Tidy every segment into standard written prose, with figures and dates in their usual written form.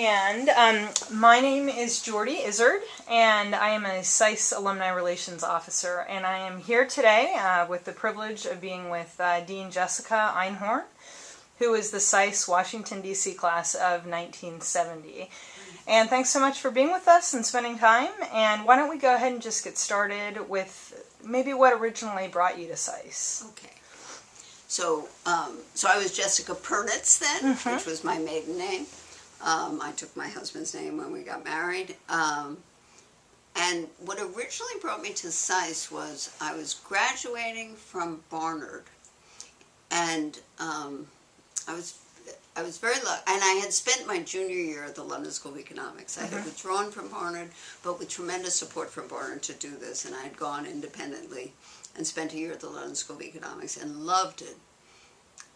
And my name is Jordy Izzard, and I am a SAIS Alumni Relations Officer, and I am here today with the privilege of being with Dean Jessica Einhorn, who is the SAIS Washington, D.C. class of 1970. And thanks so much for being with us and spending time, and why don't we go ahead and just get started with maybe what originally brought you to SAIS. Okay. So I was Jessica Pernitz then, which was my maiden name. I took my husband's name when we got married. And what originally brought me to SAIS was I was graduating from Barnard, and I was very lucky, and I had spent my junior year at the London School of Economics. I had withdrawn from Barnard, but with tremendous support from Barnard to do this, and I had gone independently and spent a year at the London School of Economics and loved it.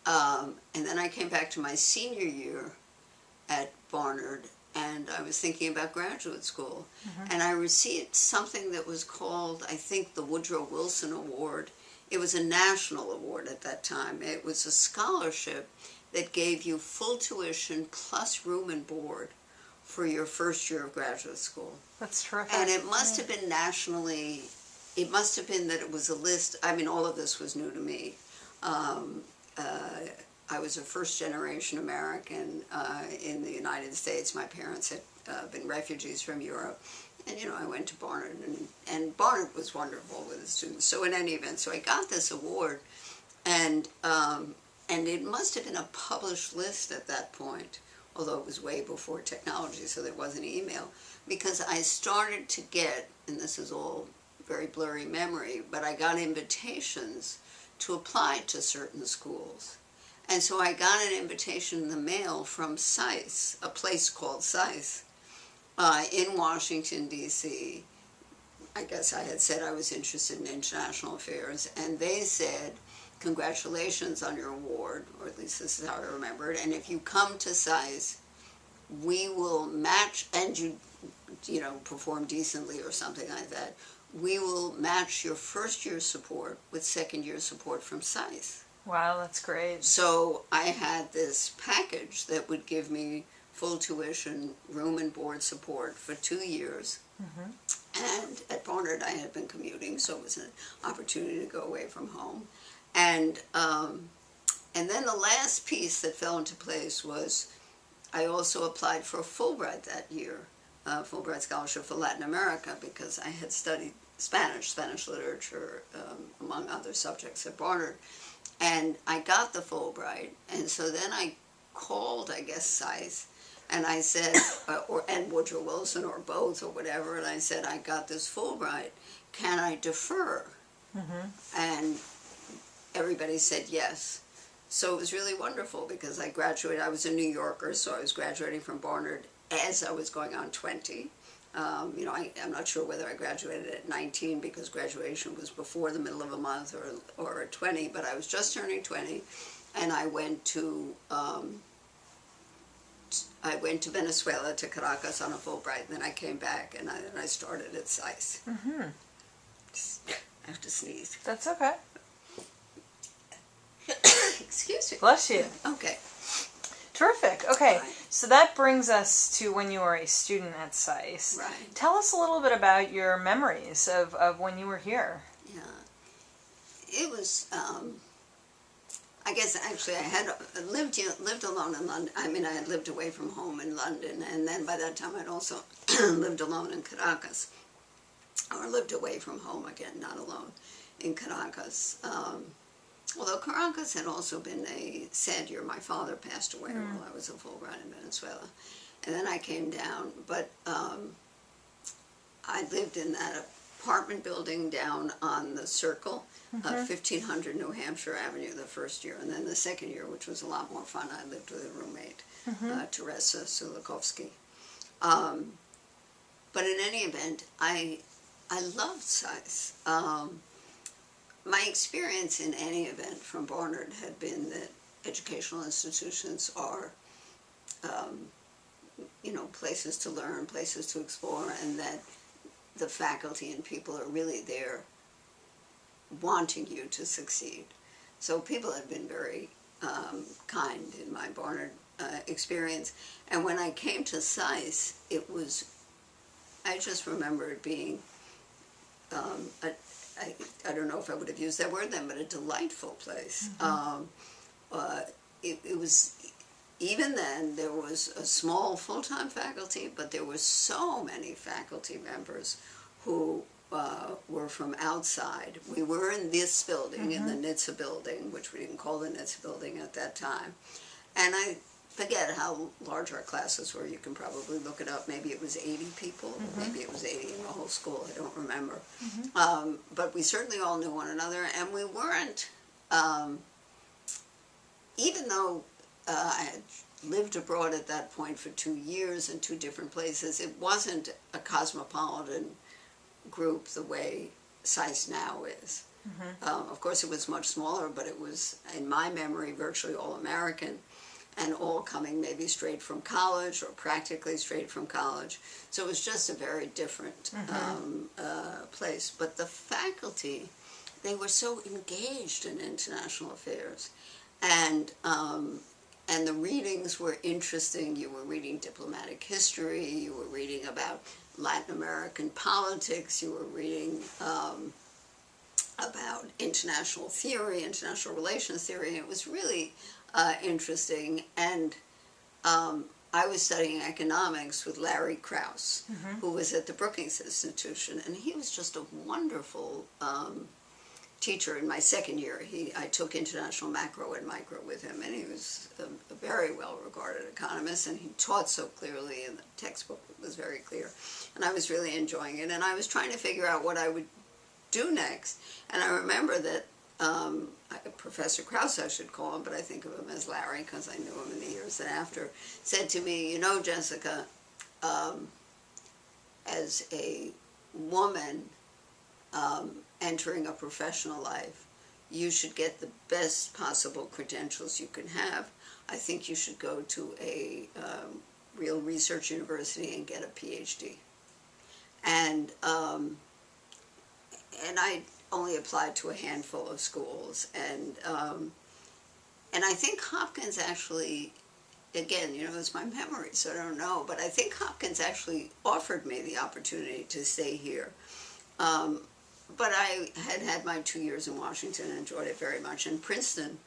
And then I came back to my senior year at Barnard, and I was thinking about graduate school. And I received something that was called, I think, the Woodrow Wilson Award. It was a national award at that time. It was a scholarship that gave you full tuition plus room and board for your first year of graduate school. That's terrific. And it must have been nationally, it must have been that it was a list. I mean, all of this was new to me. I was a first-generation American in the United States. My parents had been refugees from Europe. And, you know, I went to Barnard, and Barnard was wonderful with the students. So in any event, so I got this award, and it must have been a published list at that point, although it was way before technology, so there wasn't email, because I started to get, and this is all very blurry memory, but I got invitations to apply to certain schools. And so I got an invitation in the mail from SAIS, a place called SAIS, in Washington, D.C. I guess I had said I was interested in international affairs, and they said, congratulations on your award, or at least this is how I remember it, and if you come to SAIS, we will match, and you know, perform decently or something like that, we will match your first year support with second year support from SAIS. Wow, that's great. So I had this package that would give me full tuition, room and board support for 2 years. And at Barnard I had been commuting, so it was an opportunity to go away from home. And then the last piece that fell into place was I also applied for a Fulbright that year, a Fulbright scholarship for Latin America, because I had studied Spanish literature, among other subjects at Barnard. And I got the Fulbright, and so then I called, I guess, SAIS, and I said, and Woodrow Wilson, or both, or whatever, and I said, I got this Fulbright, can I defer? And everybody said yes. So it was really wonderful, because I graduated, I was a New Yorker, so I was graduating from Barnard as I was going on 20. You know, I'm not sure whether I graduated at 19 because graduation was before the middle of a month, or at 20, but I was just turning 20, and I went to Venezuela, to Caracas on a Fulbright, and then I came back, and I started at SAIS. I have to sneeze. That's okay. Excuse me. Bless you. Okay. Terrific. Okay, Right. So that brings us to when you were a student at SAIS. Right. Tell us a little bit about your memories of when you were here. Yeah. It was, I guess actually I had lived alone in London. I mean, I had lived away from home in London, and then by that time I'd also lived alone in Caracas, or lived away from home again, not alone, in Caracas. Although Caracas had also been a sad year. My father passed away while I was a Fulbright in Venezuela. And then I came down, but I lived in that apartment building down on the Circle, 1500 New Hampshire Avenue the first year. And then the second year, which was a lot more fun, I lived with a roommate, Teresa Sulikovsky. But in any event, I loved SAIS. My experience in any event from Barnard had been that educational institutions are, you know, places to learn, places to explore, and that the faculty and people are really there wanting you to succeed. So people have been very kind in my Barnard experience. And when I came to SAIS, I just remember it being, I don't know if I would have used that word then, but a delightful place. It was, even then, there was a small full-time faculty, but there were so many faculty members who were from outside. We were in this building, in the NHTSA building, which we didn't call the NHTSA building at that time. And I forget how large our classes were. You can probably look it up. Maybe it was 80 people. Maybe it was 80 in the whole school. I don't remember. But we certainly all knew one another, and we weren't, even though I had lived abroad at that point for 2 years in 2 different places, it wasn't a cosmopolitan group the way SAIS now is. Of course, it was much smaller, but it was, in my memory, virtually all American, and all coming maybe straight from college or practically straight from college. So it was just a very different place. But the faculty, they were so engaged in international affairs. And the readings were interesting. You were reading diplomatic history, you were reading about Latin American politics, you were reading about international theory, international relations theory, and it was really interesting. And I was studying economics with Larry Krauss, who was at the Brookings Institution, and he was just a wonderful teacher. In my second year, I took international macro and micro with him, and he was a very well-regarded economist, and he taught so clearly, and the textbook was very clear, and I was really enjoying it. And I was trying to figure out what I would do next, and I remember that Professor Krauss, I should call him, but I think of him as Larry because I knew him in the years after, said to me, "You know, Jessica, as a woman entering a professional life, you should get the best possible credentials you can have. I think you should go to a real research university and get a PhD." And I only applied to a handful of schools, and I think Hopkins actually, again, you know, it's my memory, so I don't know, but I think Hopkins actually offered me the opportunity to stay here. But I had had my 2 years in Washington and enjoyed it very much, and Princeton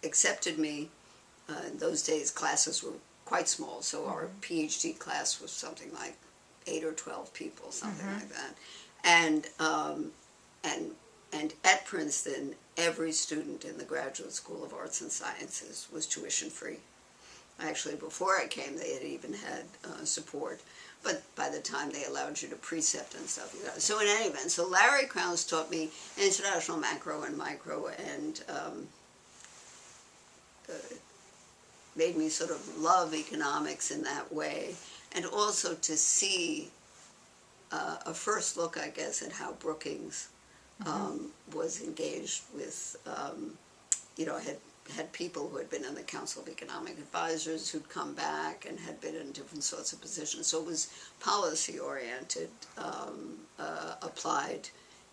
accepted me. In those days, classes were quite small, so our PhD class was something like 8 or 12 people, something like that. And at Princeton, every student in the Graduate School of Arts and Sciences was tuition free. Actually, before I came, they had even had support, but by the time they allowed you to precept and stuff, you got it. So in any event, so Larry Krauss taught me international macro and micro, and made me sort of love economics in that way, and also to see a first look, I guess, at how Brookings was engaged with, you know, had people who had been in the Council of Economic Advisors who'd come back and had been in different sorts of positions. So it was policy-oriented, applied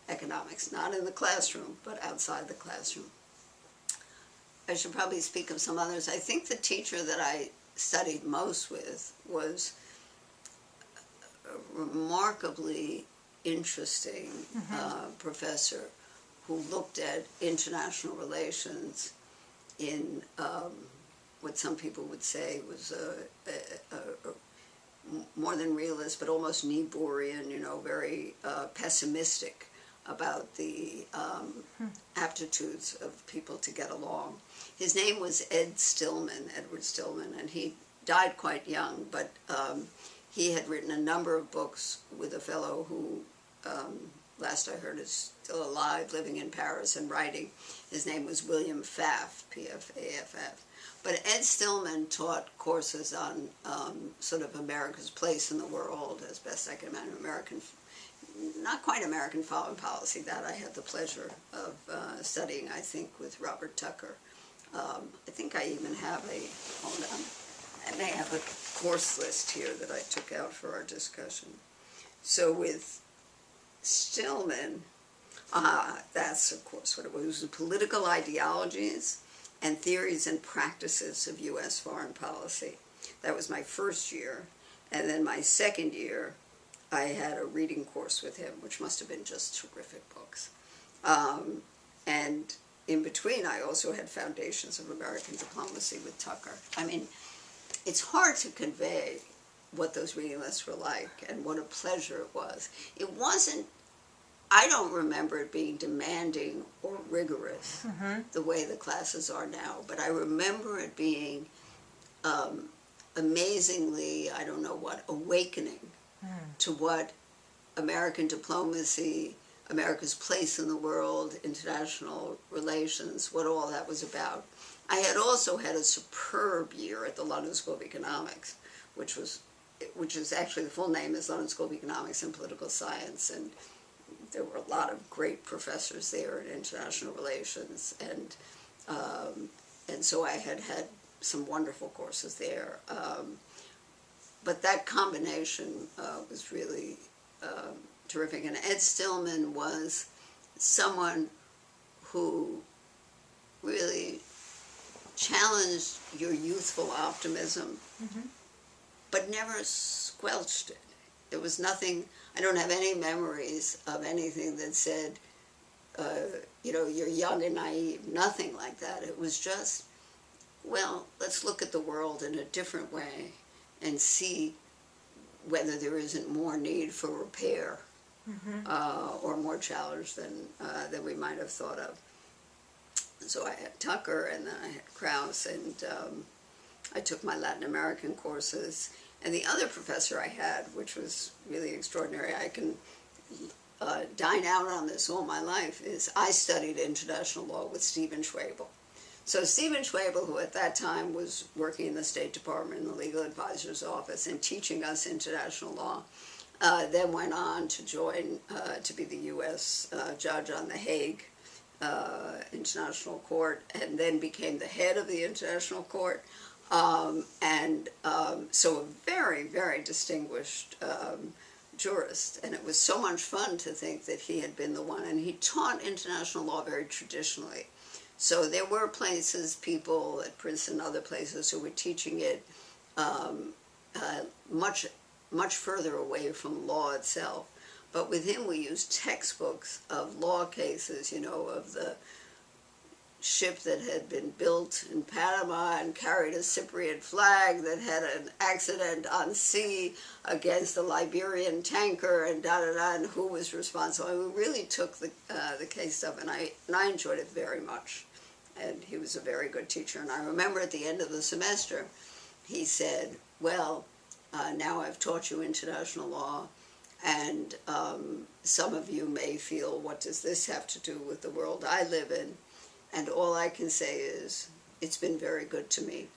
economics, not in the classroom, but outside the classroom. I should probably speak of some others. I think the teacher that I studied most with was a remarkably interesting professor who looked at international relations in what some people would say was more than realist, but almost Niebuhrian, you know, very pessimistic about the aptitudes of people to get along. His name was Edward Stillman, and he died quite young, but he had written a number of books with a fellow who, last I heard, is still alive, living in Paris and writing. His name was William Pfaff, P-F-A-F-F. But Ed Stillman taught courses on sort of America's place in the world, as best I can imagine, not quite American foreign policy. That I had the pleasure of studying, I think, with Robert Tucker. I think I even have hold on, I may have a course list here that I took out for our discussion. So with Stillman, that's of course what it was political ideologies and Theories and Practices of U.S. Foreign Policy. That was my first year. And then my second year, I had a reading course with him, which must have been just terrific books. And in between, I also had Foundations of American Diplomacy with Tucker. I mean, it's hard to convey what those reading lists were like and what a pleasure it was. It wasn't, I don't remember it being demanding or rigorous the way the classes are now, but I remember it being amazingly, I don't know what, awakening to what American diplomacy, America's place in the world, international relations, what all that was about. I had also had a superb year at the London School of Economics, which is actually, the full name is London School of Economics and Political Science, and there were a lot of great professors there in international relations, and so I had had some wonderful courses there. But that combination was really terrific. And Ed Stillman was someone who really challenged your youthful optimism, but never squelched it. There was nothing, I don't have any memories of anything that said, you know, you're young and naive, nothing like that. It was just, well, let's look at the world in a different way and see whether there isn't more need for repair or more challenge than we might have thought of. So I had Tucker, and then I had Krauss, and I took my Latin American courses. And the other professor I had, which was really extraordinary, I can dine out on this all my life, is I studied international law with Stephen Schwabel. So Stephen Schwabel, who at that time was working in the State Department in the Legal Advisor's Office and teaching us international law, then went on to join, to be the U.S. judge on the Hague International Court, and then became the head of the International Court. So a very, very distinguished jurist, and it was so much fun to think that he had been the one, and he taught international law very traditionally. So there were places, people at Princeton and other places, who were teaching it much further away from law itself. But with him, we used textbooks of law cases, you know, of the ship that had been built in Panama and carried a Cypriot flag that had an accident on sea against a Liberian tanker, and da-da-da, and who was responsible. And we really took the case stuff, and I enjoyed it very much. And he was a very good teacher. And I remember at the end of the semester, he said, well, now I've taught you international law, and some of you may feel, what does this have to do with the world I live in? And all I can say is, it's been very good to me.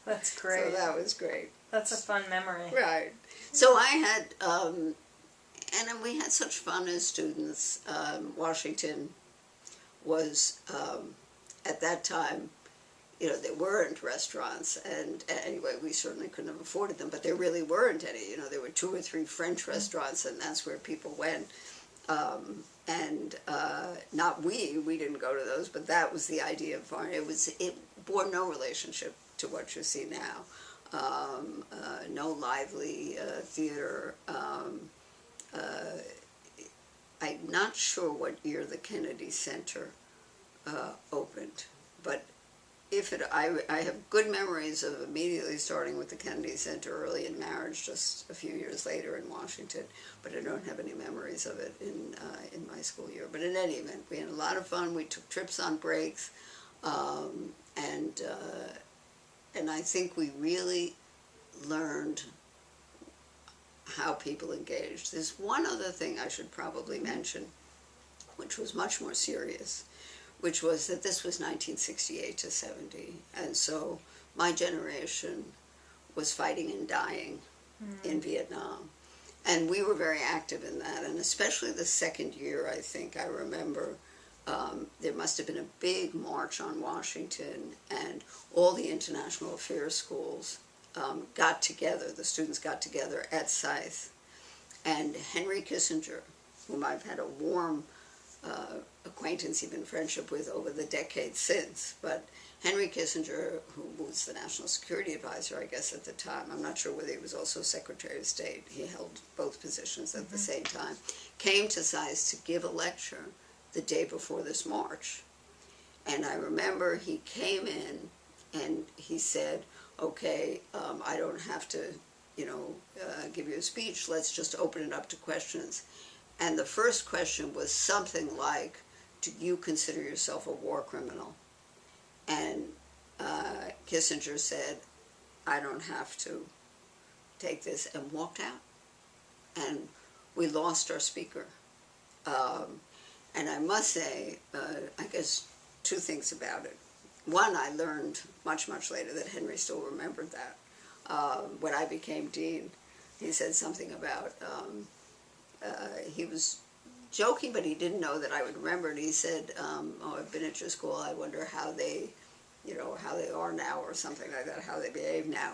That's great. So that was great. That's a fun memory. Right. So I had, and we had such fun as students. Washington was, at that time, you know, there weren't restaurants, and anyway, we certainly couldn't have afforded them, but there really weren't any. You know, there were 2 or 3 French restaurants, and that's where people went. Not we didn't go to those, but that was the idea of foreign. It bore no relationship to what you see now. No lively theater. I'm not sure what year the Kennedy Center opened, but I have good memories of immediately starting with the Kennedy Center early in marriage, just a few years later in Washington, but I don't have any memories of it in my school year. But in any event, we had a lot of fun. We took trips on breaks, and I think we really learned how people engaged. There's one other thing I should probably mention, which was much more serious, which was that this was 1968 to 70, and so my generation was fighting and dying in Vietnam. And we were very active in that, and especially the second year, I think, I remember there must have been a big march on Washington, and all the international affairs schools got together, the students got together at SAIS, and Henry Kissinger, whom I've had a warm acquaintance acquaintance, even friendship with over the decades since. But Henry Kissinger, who was the National Security Advisor, I guess, at the time, I'm not sure whether he was also Secretary of State, he held both positions at the same time, came to SAIS to give a lecture the day before this march. And I remember he came in and he said, okay, I don't have to, give you a speech, let's just open it up to questions. And the first question was something like, do you consider yourself a war criminal? And Kissinger said, I don't have to take this, and walked out. And we lost our speaker. And I must say, I guess two things about it. One, I learned much, much later that Henry still remembered that. When I became dean, he said something about, he was joking, but he didn't know that I would remember it. He said, oh, I've been at your school, I wonder how they, how they are now, or something like that, how they behave now.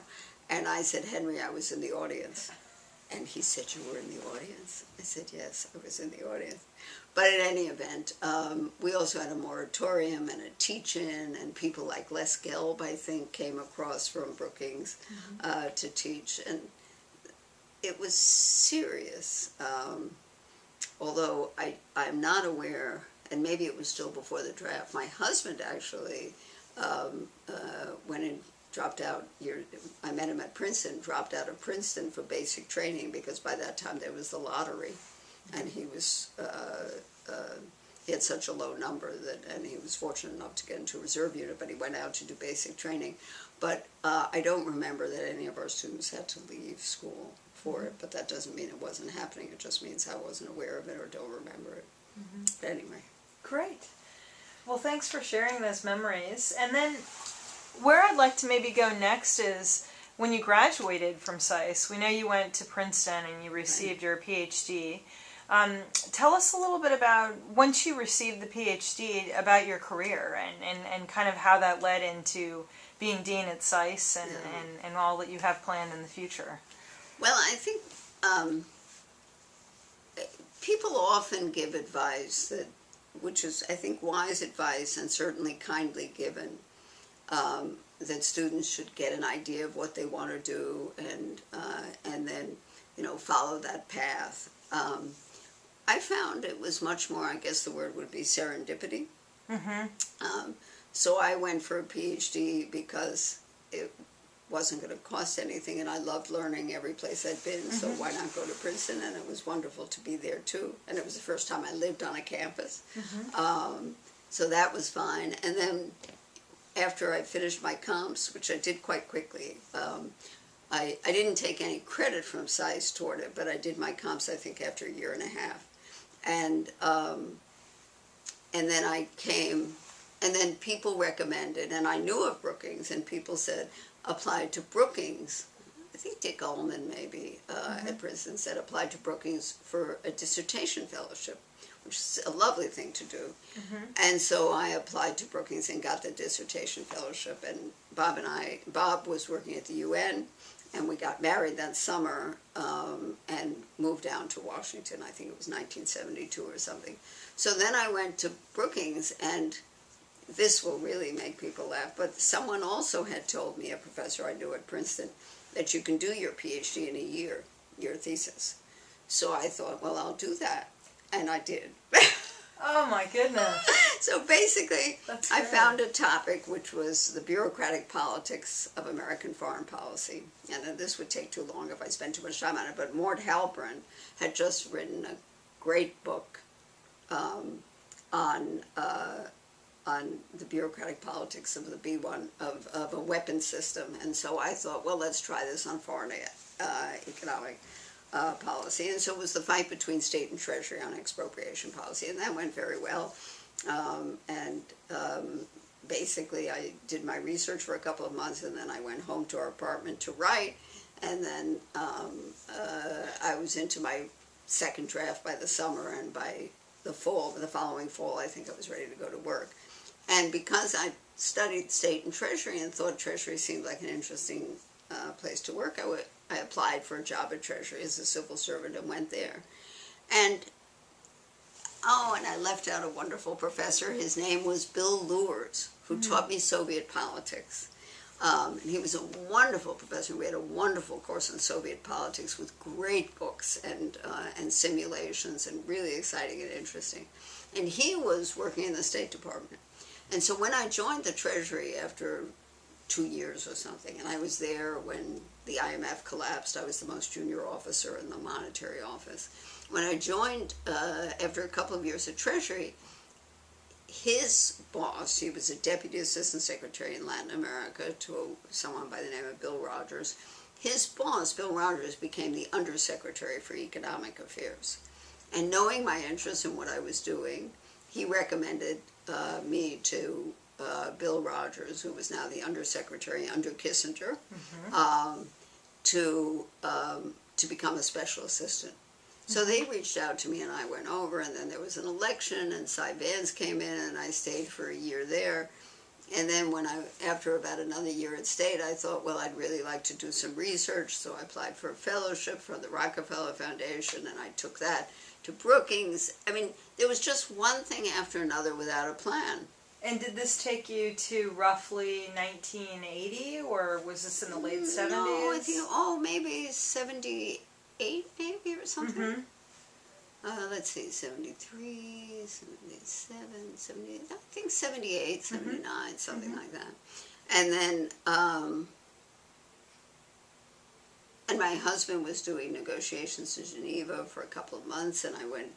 And I said, Henry, I was in the audience. And he said, you were in the audience? I said, yes, I was in the audience. But in any event, we also had a moratorium and a teach-in, and people like Les Gelb, I think, came across from Brookings to teach. And it was serious, although I'm not aware, and maybe it was still before the draft. My husband actually went and dropped out. I met him at Princeton, dropped out of Princeton for basic training, because by that time there was the lottery, and he was he had such a low number and he was fortunate enough to get into a reserve unit, but he went out to do basic training. But I don't remember that any of our students had to leave school for it, but that doesn't mean it wasn't happening. It just means I wasn't aware of it or don't remember it. But anyway. Great. Well, thanks for sharing those memories. And then where I'd like to maybe go next is when you graduated from SAIS. We know you went to Princeton and you received your PhD. Tell us a little bit about, once you received the PhD, about your career and kind of how that led into being dean at SAIS and all that you have planned in the future. Well, I think people often give advice which is, I think, wise advice and certainly kindly given, that students should get an idea of what they want to do and then, follow that path. I found it was much more, I guess the word would be serendipity. So I went for a PhD because it wasn't going to cost anything, and I loved learning every place I'd been, so why not go to Princeton? And it was wonderful to be there too, and it was the first time I lived on a campus. So that was fine. And then after I finished my comps, which I did quite quickly, I didn't take any credit from SAIS toward it, but I did my comps, I think, after a year and a half. And then I came, and then people recommended, and I knew of Brookings, and people said, apply to Brookings. I think Dick Ullman maybe at Princeton said apply to Brookings for a dissertation fellowship, which is a lovely thing to do. And so I applied to Brookings and got the dissertation fellowship, and Bob was working at the UN, and we got married that summer and moved down to Washington. I think it was 1972 or something. So then I went to Brookings, and this will really make people laugh, but someone also had told me, a professor I knew at Princeton, that you can do your PhD in a year, your thesis. So I thought, well, I'll do that, and I did. Oh my goodness. So basically, That's I great. found a topic which was the bureaucratic politics of American foreign policy. And this would take too long if I spent too much time on it, but Mort Halperin had just written a great book on the bureaucratic politics of the B1, of a weapons system. And so I thought, well, let's try this on foreign economic policy. And so it was the fight between state and treasury on expropriation policy, and that went very well. Basically I did my research for a couple of months, and then I went home to our apartment to write, and then I was into my second draft by the summer, and by the following fall, I think I was ready to go to work. And because I studied state and treasury and thought treasury seemed like an interesting place to work, I applied for a job at Treasury as a civil servant and went there. And Oh, and I left out a wonderful professor. His name was Bill Lures, who taught me Soviet politics. And he was a wonderful professor. We had a wonderful course on Soviet politics with great books and simulations and really exciting and interesting. And he was working in the State Department. And so when I joined the Treasury after 2 years or something, and I was there when the IMF collapsed, I was the most junior officer in the monetary office. When I joined after a couple of years at Treasury, his boss, he was a deputy assistant secretary in Latin America to someone by the name of Bill Rogers. His boss, Bill Rogers, became the undersecretary for economic affairs. And knowing my interest in what I was doing, he recommended me to Bill Rogers, who was now the undersecretary under Kissinger, to become a special assistant. So they reached out to me and I went over, and then there was an election and Cy Vance came in and I stayed for a year there. And then after about another year at State, I thought, well, I'd really like to do some research. So I applied for a fellowship from the Rockefeller Foundation and I took that to Brookings. I mean, there was just one thing after another without a plan. And did this take you to roughly 1980, or was this in the late 70s? No, I think, maybe 78 maybe or something. Let's see, 73, 77, 78, I think 78, 79, something like that. And then, and my husband was doing negotiations in Geneva for a couple of months, and I went,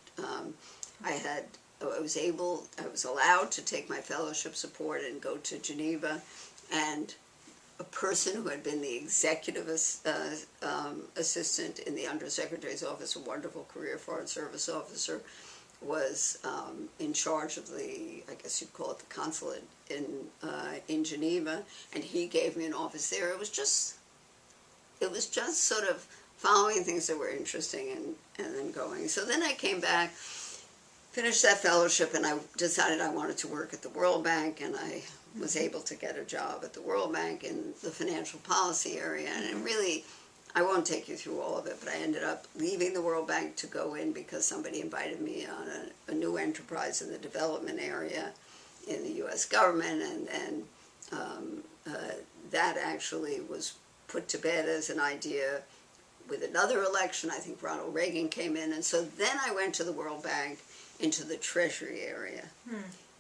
I was allowed to take my fellowship support and go to Geneva, and a person who had been the executive assistant in the Undersecretary's office, a wonderful career Foreign Service officer, was in charge of the, I guess you'd call it the consulate in Geneva, and he gave me an office there. It was just sort of following things that were interesting and then going. So then I came back, finished that fellowship, and I decided I wanted to work at the World Bank, and I was able to get a job at the World Bank in the financial policy area. And it really, I won't take you through all of it, but I ended up leaving the World Bank to go in because somebody invited me on a new enterprise in the development area in the U.S. government, and that actually was put to bed as an idea with another election. I think Ronald Reagan came in, and so then I went to the World Bank into the Treasury area.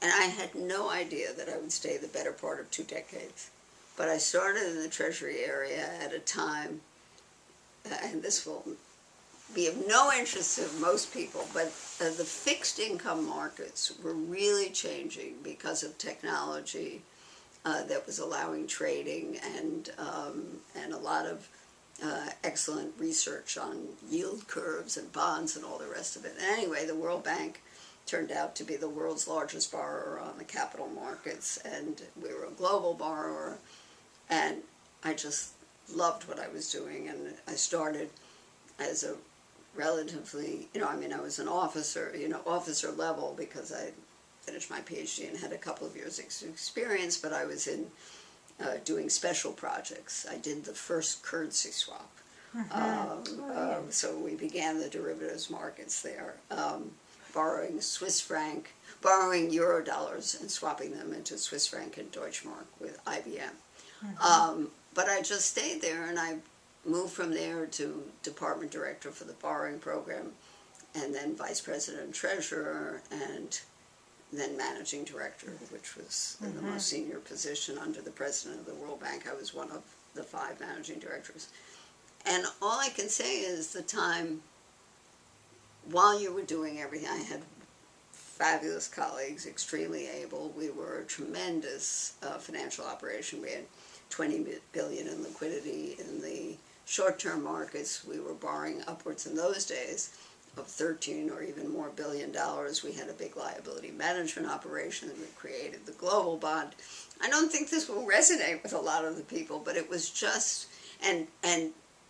And I had no idea that I would stay the better part of 2 decades. But I started in the Treasury area at a time, and this will be of no interest to most people, but the fixed income markets were really changing because of technology that was allowing trading and a lot of excellent research on yield curves and bonds and all the rest of it. And anyway, the World Bank turned out to be the world's largest borrower on the capital markets, and we were a global borrower, and I just loved what I was doing. And I started as a relatively, I was an officer, officer level, because I finished my PhD and had a couple of years experience, but I was in doing special projects. I did the first currency swap. So we began the derivatives markets there, borrowing Swiss franc, borrowing euro dollars and swapping them into Swiss franc and Deutschmark with IBM. But I just stayed there, and I moved from there to department director for the borrowing program, and then vice president and treasurer, and then managing director, which was the most senior position under the president of the World Bank. I was one of the 5 managing directors. And all I can say is the time, while you were doing everything, I had fabulous colleagues, extremely able. We were a tremendous financial operation. We had $20 billion in liquidity in the short-term markets. We were borrowing upwards in those days of $13 or even more billion. We had a big liability management operation. We created the global bond. I don't think this will resonate with a lot of the people, but it was just, and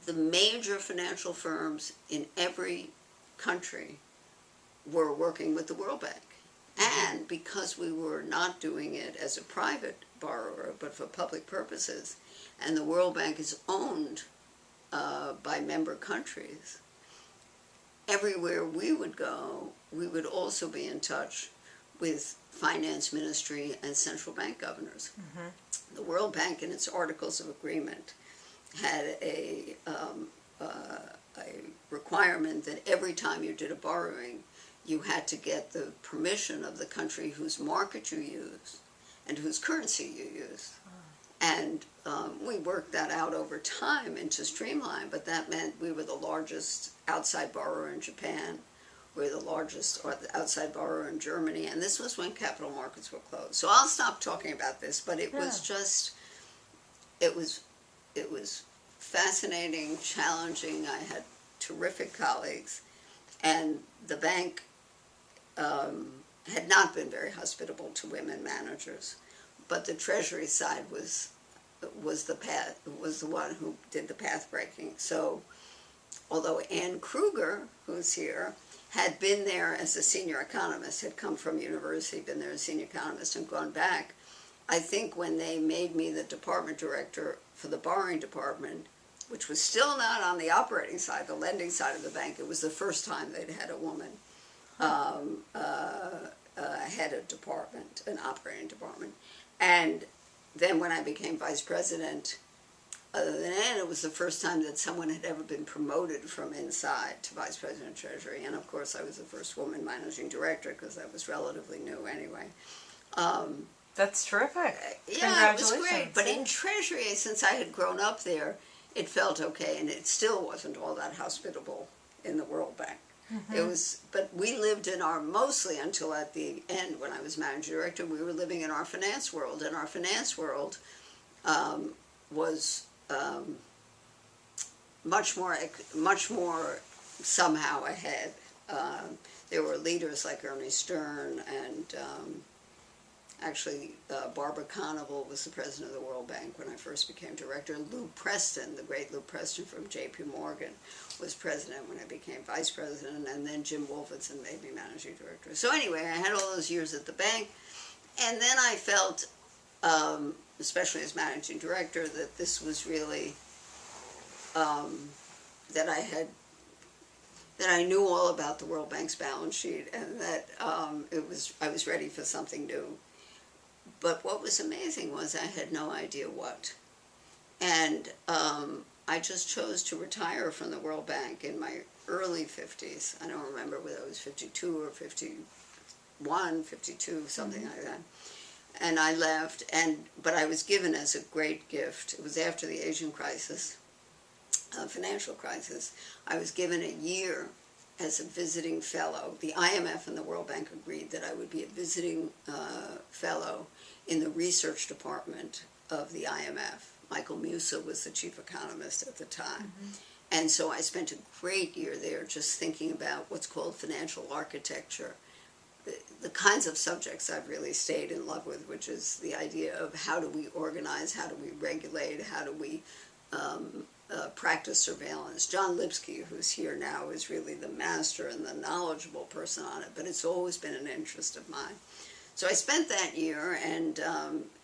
the major financial firms in every country were working with the World Bank. And because we were not doing it as a private borrower, but for public purposes, and the World Bank is owned by member countries, everywhere we would go, we would also be in touch with finance ministry and central bank governors. The World Bank, in its Articles of Agreement, had a requirement that every time you did a borrowing, you had to get the permission of the country whose market you used and whose currency you used. And we worked that out over time into streamline, but that meant we were the largest outside borrower in Japan. We were the largest outside borrower in Germany, and this was when capital markets were closed. So I'll stop talking about this, but it was just, it was fascinating, challenging. I had terrific colleagues, and the bank had not been very hospitable to women managers, but the Treasury side was the one who did the path breaking. So although Ann Kruger, who's here, had been there as a senior economist, had come from university, been there as a senior economist and gone back, I think when they made me the department director for the borrowing department, which was still not on the operating side, the lending side of the bank, it was the first time they'd had a woman head a department, an operating department. And then when I became vice president, other than that, it was the first time that someone had ever been promoted from inside to vice president of Treasury. And of course, I was the first woman managing director because that was relatively new anyway. That's terrific. Yeah, it was great. But in Treasury, since I had grown up there, it felt okay, and it still wasn't all that hospitable in the World Bank. It was, but we lived in our, mostly until at the end when I was managing director, we were living in our finance world, and our finance world was much more somehow ahead. There were leaders like Ernie Stern and actually Barbara Conoval was the president of the World Bank when I first became director. Lou Preston, the great Lou Preston from J.P. Morgan, was president when I became vice president, and then Jim Wolfitson made me managing director. So anyway, I had all those years at the bank, and then I felt, especially as managing director, that this was really, that I knew all about the World Bank's balance sheet, and that I was ready for something new. But what was amazing was I had no idea what. And I just chose to retire from the World Bank in my early 50s. I don't remember whether I was 52 or 51, 52, something like that. And I left, but I was given as a great gift. It was after the Asian crisis, financial crisis. I was given a year as a visiting fellow. The IMF and the World Bank agreed that I would be a visiting fellow in the research department of the IMF. Michael Musa was the chief economist at the time. And so I spent a great year there just thinking about what's called financial architecture, the kinds of subjects I've really stayed in love with, which is the idea of how do we organize, how do we regulate, how do we practice surveillance. John Lipsky, who's here now, is really the master and the knowledgeable person on it, but it's always been an interest of mine. So I spent that year, and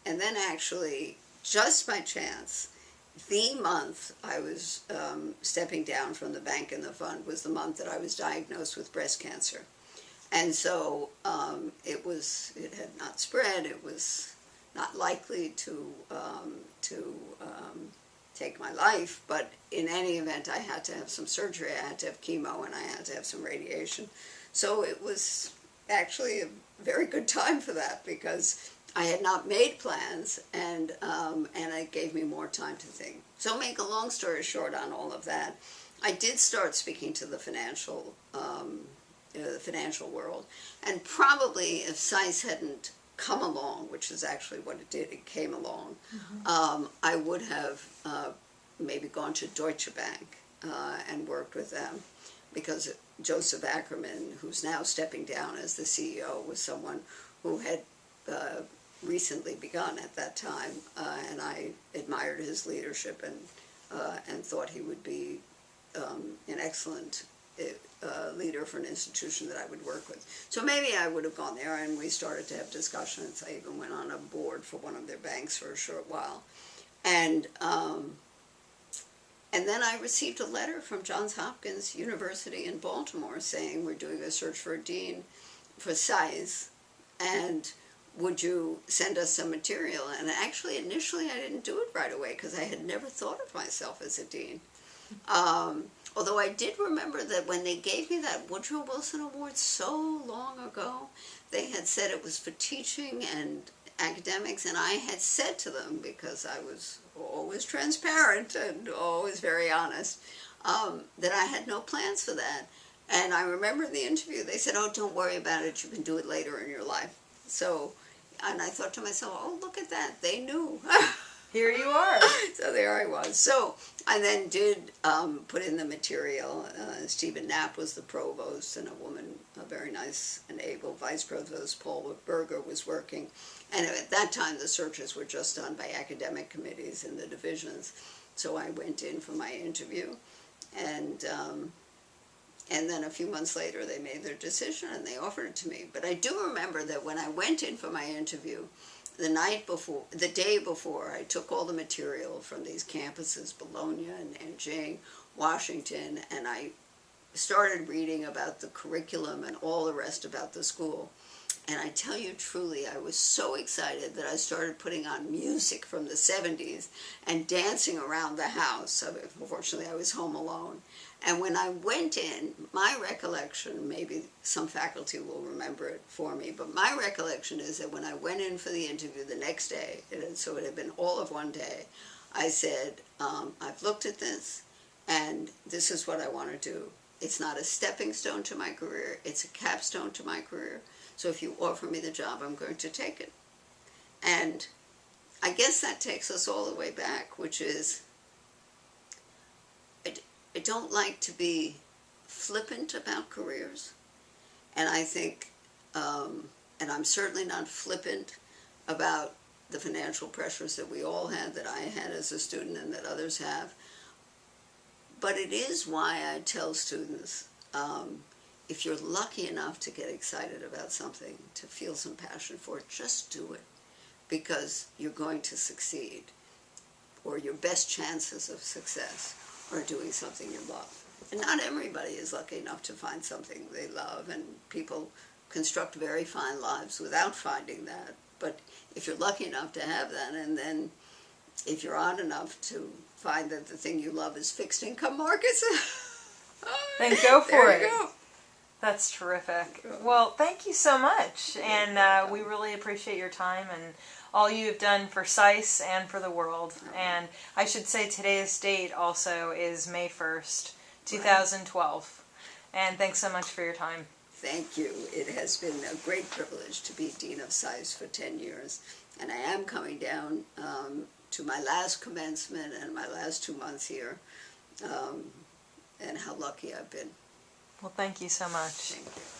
then actually, just by chance, the month I was stepping down from the bank and the fund was the month that I was diagnosed with breast cancer. And so it had not spread, it was not likely to take my life, but in any event I had to have some surgery, I had to have chemo, and I had to have some radiation. So it was actually a very good time for that because I had not made plans, and it gave me more time to think. So make a long story short on all of that, I did start speaking to the financial world, and probably if SAIS hadn't come along, which is actually what it did, it came along, I would have maybe gone to Deutsche Bank and worked with them, because Joseph Ackerman, who's now stepping down as the CEO, was someone who had recently begun at that time, and I admired his leadership and thought he would be an excellent leader for an institution that I would work with. So maybe I would have gone there, and we started to have discussions. I even went on a board for one of their banks for a short while. And And then I received a letter from Johns Hopkins University in Baltimore saying we're doing a search for a dean for SAIS, and would you send us some material? And actually, initially, I didn't do it right away because I had never thought of myself as a dean. Although I did remember that when they gave me that Woodrow Wilson Award so long ago, they had said it was for teaching and academics, and I had said to them, because I was always transparent and always very honest, that I had no plans for that. And I remember in the interview, they said, oh, don't worry about it, you can do it later in your life. So, and I thought to myself, oh, look at that, they knew. Here you are. So there I was. So I then did put in the material. Stephen Knapp was the provost, and a woman, a very nice and able vice provost, Paul Berger, was working. And at that time, the searches were just done by academic committees in the divisions. So I went in for my interview, and then a few months later, they made their decision and they offered it to me. But I do remember that when I went in for my interview, the day before, I took all the material from these campuses, Bologna and Nanjing, Washington, and I started reading about the curriculum and all the rest about the school. And I tell you truly, I was so excited that I started putting on music from the 70s and dancing around the house. Unfortunately, I was home alone. And when I went in, my recollection, maybe some faculty will remember it for me, but my recollection is that when I went in for the interview the next day, so it had been all of one day, I said, I've looked at this, and this is what I want to do. It's not a stepping stone to my career, it's a capstone to my career. So if you offer me the job, I'm going to take it. And I guess that takes us all the way back, which is, I don't like to be flippant about careers. And I think, and I'm certainly not flippant about the financial pressures that we all had, that I had as a student and that others have. But it is why I tell students, if you're lucky enough to get excited about something, to feel some passion for it, just do it, because you're going to succeed, or your best chances of success are doing something you love. And not everybody is lucky enough to find something they love, and people construct very fine lives without finding that. But if you're lucky enough to have that, and then if you're odd enough to find that the thing you love is fixed income markets, then go for it. There you go. That's terrific. Well, thank you so much, and we really appreciate your time and all you have done for SAIS and for the world. And I should say today's date also is May 1st, 2012. And thanks so much for your time. Thank you. It has been a great privilege to be Dean of SAIS for 10 years. And I am coming down to my last commencement and my last 2 months here, and how lucky I've been. Well, thank you so much. Thank you.